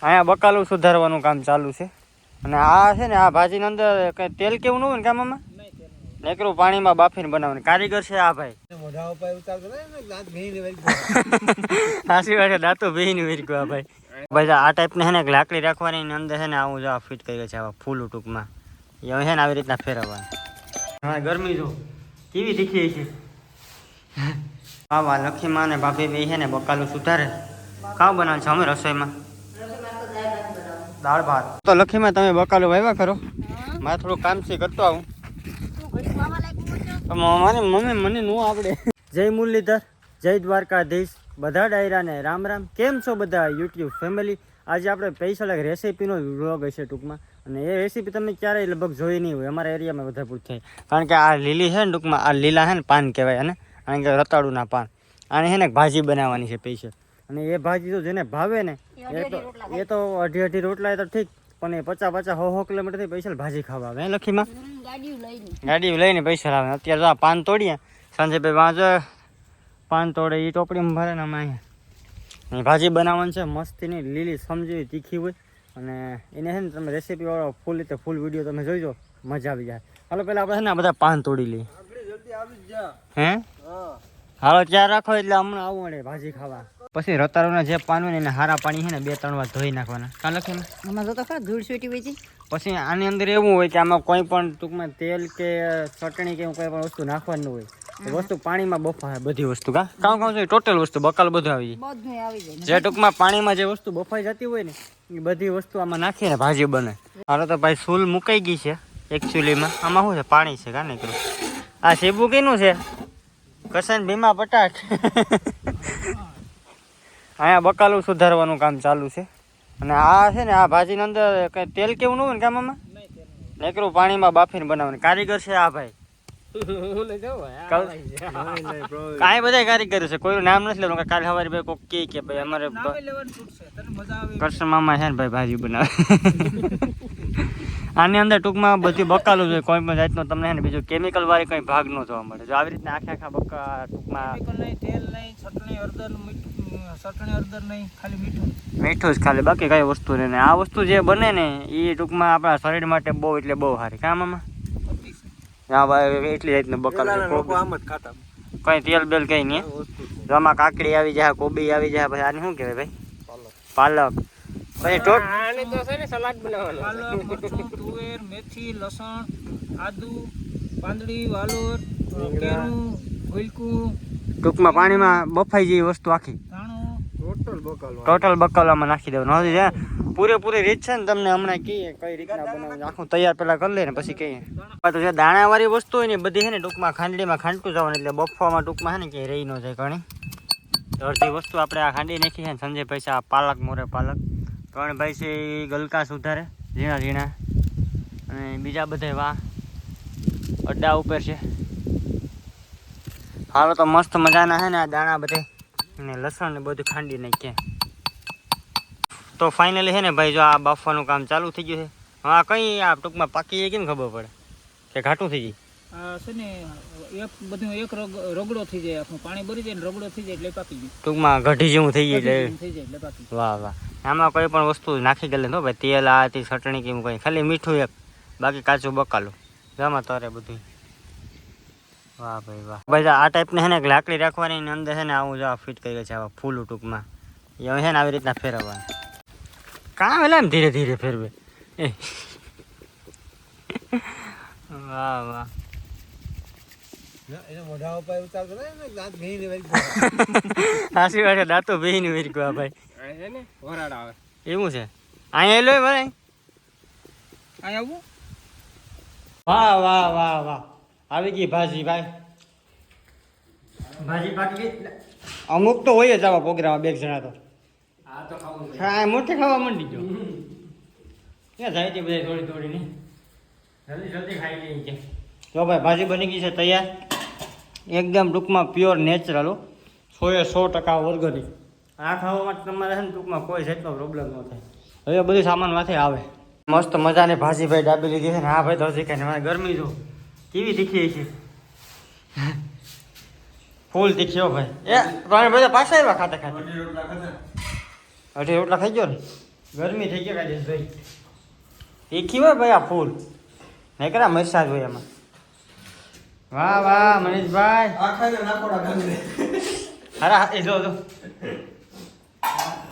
અહીંયા બકાલું સુધારવાનું કામ ચાલુ છે અને આ છે ને આ ભાજીની અંદર કઈ તેલ કેવું ન હોય ને કામમાં નેકરું પાણીમાં બાફીને બનાવવાનું કારીગર છે આ ભાઈ. સાચી વાત છે, દાંતો ભીની વેરક્યું આ ભાઈ. ભાઈ આ ટાઈપને છે ને લાકડી રાખવાની અંદર છે ને આવું જો ફિટ કરી છે આવા ફૂલ ટૂંકમાં એ છે ને આવી રીતના ફેરવવાનું. હા ગરમી જો કેવી દીખી છે. હા લક્ષ્મીમાં ને ભાભી બે છે ને બકાલું સુધારે કામ બનાવે છે અમે રસોઈમાં દાળ ભાત. તો લક્ષ્મીમાં તમે બકાલું વાવ્યા કરો, મારે થોડું કામ છે કરતો આવું. મારી મમ્મી મને નું આવડે. જય મુરલીધર, જય દ્વારકાધીશ, બધા ડાયરાને રામ રામ. કેમ છો બધા યુટ્યુબ ફેમિલી? આજે આપણે સ્પેશિયલ એક રેસીપીનો વ્લોગ હશે ટૂંકમાં, અને એ રેસીપી તમે ક્યારેય લગભગ જોઈ નહીં હોય. અમારા એરિયામાં બધા પૂછ થાય, કારણ કે આ લીલી છે ને ટૂંકમાં આ લીલા છે ને પાન કહેવાય અને કારણ કે રતાળુના પાન. આને છે ને ભાજી બનાવવાની છે સ્પેશિયલ, અને એ ભાજી તો જેને ભાવે ને એ તો અઢી રોટલા એ તો ઠીક, પણ એ 50-50 કિલોમીટરથી સ્પેશિયલ ભાજી ખાવા આવે. લખીમાં ગાડી લઈને પૈસા આવે. અત્યારે તો પાન તોડીએ સાંજે ભાઈ વાંચો પાન તોડે એ ટોપડીમાં ભરે ને અમે અહીંયા ભાજી બનાવવાની છે મસ્તીની, લીલી સમજી તીખી હોય. અને એને છે ને તમે રેસીપીવાળો ફૂલ રીતે ફૂલ વિડીયો તમે જોઈજો, મજા આવી જાય. હાલો પહેલાં આપણે છે ને બધા પાન તોડી લઈએ. હે હાલો ચાર રાખો એટલે હમણાં આવું મળે ભાજી ખાવા. પછી રતાળુના જે પાન હોય ને એને હારા પાણી છે ને 2-3 વાર ધોઈ નાખવાના. કાં લખીને આમાં જો તો ખરા ધૂળ છૂટી હોય છે. પછી આની અંદર એવું હોય કે આમાં કોઈ પણ ટૂંકમાં તેલ કે ચટણી કે કોઈ પણ વસ્તુ નાખવાનું હોય. વસ્તુ પાણીમાં બફાય બધી વસ્તુ. કાં જોઈએ ટોટલ વસ્તુ બકાલ બધું આવી જાય. જે ટૂંકમાં પાણીમાં જે વસ્તુ બફાઈ જતી હોય ને એ બધી વસ્તુ આમાં નાખીને ભાજી બને. હાલો તો ભાઈ સૂલ મુકાઈ ગઈ છે એકચ્યુઅલીમાં. આમાં શું છે પાણી છે કાં નીકળું. આ સીબુ કીનું છે? કસન ભીમા પટાટ. અહીંયા બકાલું સુધારવાનું કામ ચાલુ છે, અને આ છે ને આ ભાજીની અંદર કઈ તેલ કેવું ન હોય ને કામમાં નેકરું પાણીમાં બાફીને બનાવવાનું. કારીગર છે આ ભાઈ. કાંઈ બધા કારીગર છે, કોઈનું નામ નથી લેવાનું. કાલે સવારે ભાઈ કોક કે ભાઈ અમારે કૃષ્ણ મામા છે ને ભાઈ ભાજી બનાવે. આની અંદર ટૂંકમાં બધી બકાલું છે, કોઈ પણ જાતનો તમને છે ને બીજું કેમિકલ વાળી કંઈ ભાગ ન જોવા મળે. જો આવી રીતના આખા બકા ટૂંકમાં તેલ નહીં, ચટણી હળદર નહીં, ખાલી મીઠું જ ખાલી, બાકી કઈ વસ્તુ નહીં. આ વસ્તુ જે બને ને એ ટૂંકમાં આપણા શરીર માટે બહુ એટલે બહુ સારી. કામ આમાં હા ભાઈ એટલી જાતનું બકાલું કઈ તેલ બેલ કઈ નહીં. આમાં કાકડી આવી જાય, કોબી આવી જાય, પછી આને શું કહેવાય ભાઈ પાલક. પછી સલાડ બનાવવાનું. તુવેર, મેથી, લસણ, આદુ, પાંદડી, વાલોર, કેરું, ભૂલકું, ટૂંકમાં પાણીમાં બફાઈ જેવી વસ્તુ આખી ટોટલ બકાલામાં નાખી દેવાનું. હવે પૂરેપૂરી રીત છે ને તમને હમણાં કહીએ કઈ રીતના બનાવવાનું. આખું તૈયાર પેલા કરી લે ને પછી કહીએ. તો જે દાણાવાળી વસ્તુ હોય ને બધી છે ને ટૂંકમાં ખાંડડીમાં ખાંડતું જવાનું, એટલે બફવામાં ટૂંકમાં છે ને કે રહી ન જાય ઘણી. અડધી વસ્તુ આપણે આ ખાંડી નાખી છે ને. સંજયભાઈ છે આ પાલક મોરે પાલક, ત્રણભાઈ છે એ ગલકા સુધારે ઝીણા ઝીણા, અને બીજા બધા વાહ અડ્ડા ઉપર છે. હાલો તો મસ્ત મજાના છે ને આ દાણા બધે ને લસણ ને બધું ખાંડી નાખીએ. તો ફાઇનલી છે ને ભાઈ જો આ બાફવાનું કામ ચાલુ થઈ ગયું છે. હા કઈ આ ટૂંકમાં પાકી જાય કેમ ખબર પડે કે ઘાટું થઈ જાય? છે ને બધું એક રગડો થઈ જાય, આપણું પાણી ભરી જાય ને રગડો થઈ જાય એટલે પાકી જાય. ટૂંકમાં ગઢી જેવું થઈ જાય એટલે પાકી. વાહ વાહ. આમાં કોઈ પણ વસ્તુ નાખી ગયેલી તો ભાઈ તેલ આ હતી ચટણી કેવું કંઈ, ખાલી મીઠું એક, બાકી કાચું બકાલું જમા તરે બધું. વાહ ભાઈ વાહ. ભાઈ આ ટાઈપને છે ને લાકડી રાખવાની એની અંદર છે ને આવું જો ફિટ કરી છે આવા ફૂલ ટૂંકમાં એ છે ને આવી રીતના ફેરવવાનું. કાં વેલા એમ ધીરે ધીરે ફેરવે. વાહ વાહ. સાચી વાત છે, દાંતો બેહીને વેરક્યું આ ભાઈ. એવું છે અહીંયા લો ભાઈ આવું. વાહ વાહ વાહ વાહ. આવી ગઈ ભાજી ભાઈ. ભાજી પાકી ગઈ. અમુક તો હોય જ આવા પ્રોગ્રામ 2 જણા તો હા મોટે ખાવા માંડી ગયો. ક્યાં જાય છે બધા થોડી થોડી જલ્દી જલ્દી ખાઈ લઈએ છે. જો ભાઈ ભાજી બની ગઈ છે તૈયાર, એકદમ ટૂંકમાં પ્યોર નેચરલ, 100% ઓર્ગેનિક. આ ખાવા માટે તમારે છે ને ટૂંકમાં કોઈ જાતનો પ્રોબ્લેમ ન થાય. હવે બધું સામાન માથે આવે. મસ્ત મજાની ભાજી ભાઈ ડાબી લીધી છે ને. હા ભાઈ તો હજી કાંઈ ગરમી જો કેવી તીખી છે, ફૂલ તીખી હો ભાઈ. એ ભાઈ બધા પાછા આવ્યા ખાતા ખાતા. 2.5 રોટલા ખાઈ ગયો ને. ગરમી થઈ ગઈ કાઢે ભાઈ તીખી હોય ભાઈ આ ફૂલ નહીં કરા મરસાદ હોય એમાં વાહ વાહ મનીષભાઈ અરે એ જો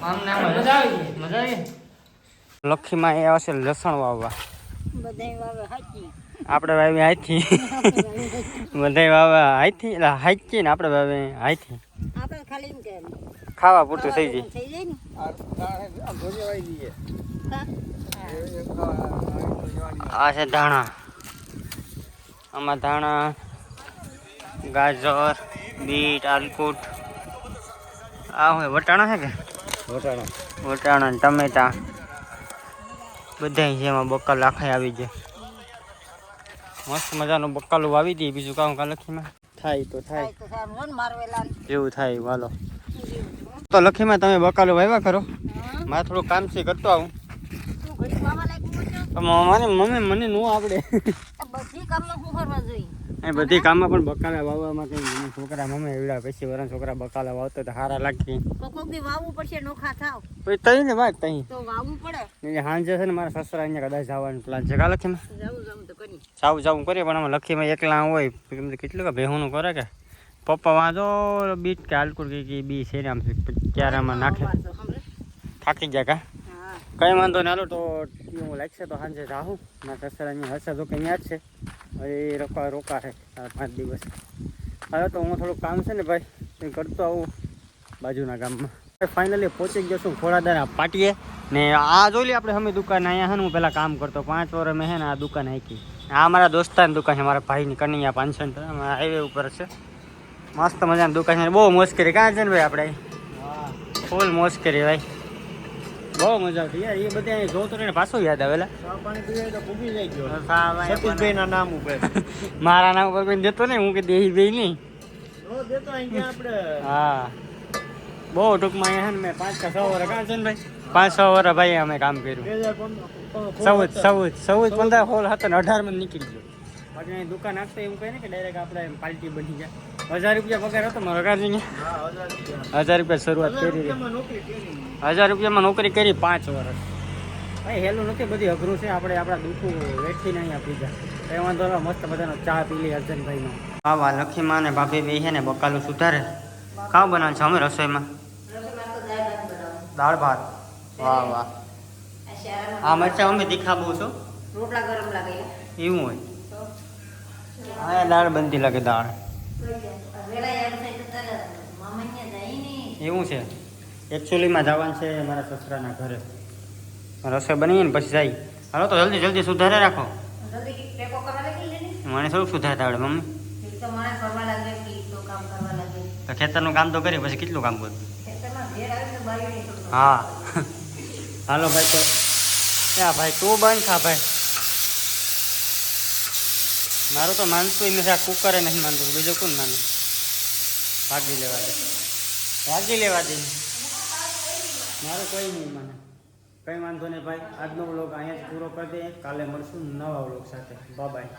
આમ ના મજા આવી લખીમાં એ આવશે લસણ વાવવા આપણે વાવી હાથથી બધા વાવા હાથથી એટલે હાચી ને આપણે વાવે હાથથી ખાવા પૂરતું થઈ જાય આ છે ધાણા આમાં ધાણા ગાજર બીટ આલકુટ આ હોય વટાણા છે કે વટાણા ને ટમેટા બધા છે એમાં બકાલ આખાઈ આવી જાય મસ્ત મજાનું બકાલું વાવી દઈએ બીજું કામ કા લખીમાં થાય તો થાય એવું થાય વાલો તો લખીમાં તમે બકાલું વાવ્યા કરો મારે થોડું કામ છે કરતો આવું મારી મમ્મી મને નો આવડે બધી કામમાં પણ બકાલા વાવવામાં કઈ છોકરા મમ્મી એવડા પછી વરણ છોકરા બકાલા વાવતો તો સારા લાગતી તઈ ને વાત તઈ સાંજે છે ને મારા સસરા અહીંયા કદાચ જવાનું પ્લાન છે કા લખીમાં જાવું કરીએ પણ આમાં લખીમાં એકલા હોય કેટલું કે ભેહુંનું કરે કે પપ્પા વાંધો બીટ કે હાલકુર કે બી છે ને આમ ક્યારે આમાં નાખે થાકી જાય કા કઈ વાંધો ને હાલો તો હું લાગશે તો સાંજે રાહું મારા સસરા અહીંયા હશે તો કે અહીંયા જ છે હવે રોકા છે 4-5 દિવસ હવે તો હું થોડુંક કામ છે ને ભાઈ એ કરતો આવું બાજુના ગામમાં ફાઇનલી પહોંચી ગયો છું ખોડાદાના પાટીએ ને આ જોઈ લે આપણે અમે દુકાન અહીંયા છે ને હું પહેલાં કામ કરતો 5 વર્ષ મેં છે ને આ દુકાન હાકી આ મારા દોસ્તારની દુકાન છે મારા ભાઈની કનૈયા 500 હાઈવે ઉપર છે મસ્ત મજાની દુકાન છે બહુ મોજ કરી કાં છે ને ભાઈ આપણે ફૂલ મોજ કરી ભાઈ બહુ મજા આવતી યાર એ બધા અહીં જોતો ને પાછું યાદ આવેલા સતીશભાઈના નામ ઉપર મારા નામ ઉપર કોઈ દેતો નહીં હું કે દેહી ભાઈ નહીં હા બહુ ટૂંકમાં અહીંયા ને મેં 5-6 વર્ષ કાં છે ને ભાઈ 5-6 વર્ષ ભાઈ અમે કામ કર્યું 14-15 હોલ હતા ને 18 માં નીકળી ગયો બાકી અહીં દુકાન આપતા એવું કહે ને કે ડાયરેક્ટ આપણે પાર્ટી બની જાય 1000 રૂપિયા પગાર હતો મારો કાઢી 1000 રૂપિયા શરૂઆત કરી 1000 રૂપિયામાં નોકરી કરી 5 વર્ષ ભાઈ હેલું નથી બધી અઘરું છે આપણે આપણા દુઃખું વેઠીને અહીંયા પીજા કઈ વાંધો ન મસ્ત બધાનો ચા પી લે અર્જનભાઈનો વાહ લખીમાં ને ભાભી બે છે ને બકાલું સુધારે ખાવ બનાવે છે અમે રસોઈમાં દાળ ભાત વાહ વાહ આ મરચા અમે તીખા બહુ છો એવું હોય હા દાળ બનતી લાગે દાળ એવું છે એકચ્યુઅલીમાં જવાનું છે મારા સસરાના ઘરે રસોઈ બનાવીએ ને પછી જાય હાલો તો જલ્દી સુધારે રાખો મને થોડુંક સુધારતા આવડે મમ્મી ખેતરનું કામ તો કરીએ પછી કેટલું કામ કરું હા હાલો ભાઈ તો ભાઈ તું બંધ થા ભાઈ મારું તો માનતું નથી આ કુકરે નથી માનતું બીજું કોણ માનું ભાગી લેવા દે મારું કોઈ નહીં માને કંઈ વાંધો નહીં ભાઈ આજનો વ્લોગ અહીંયા જ પૂરો કરી દઈએ કાલે મળશું નવા વ્લોગ સાથે બાય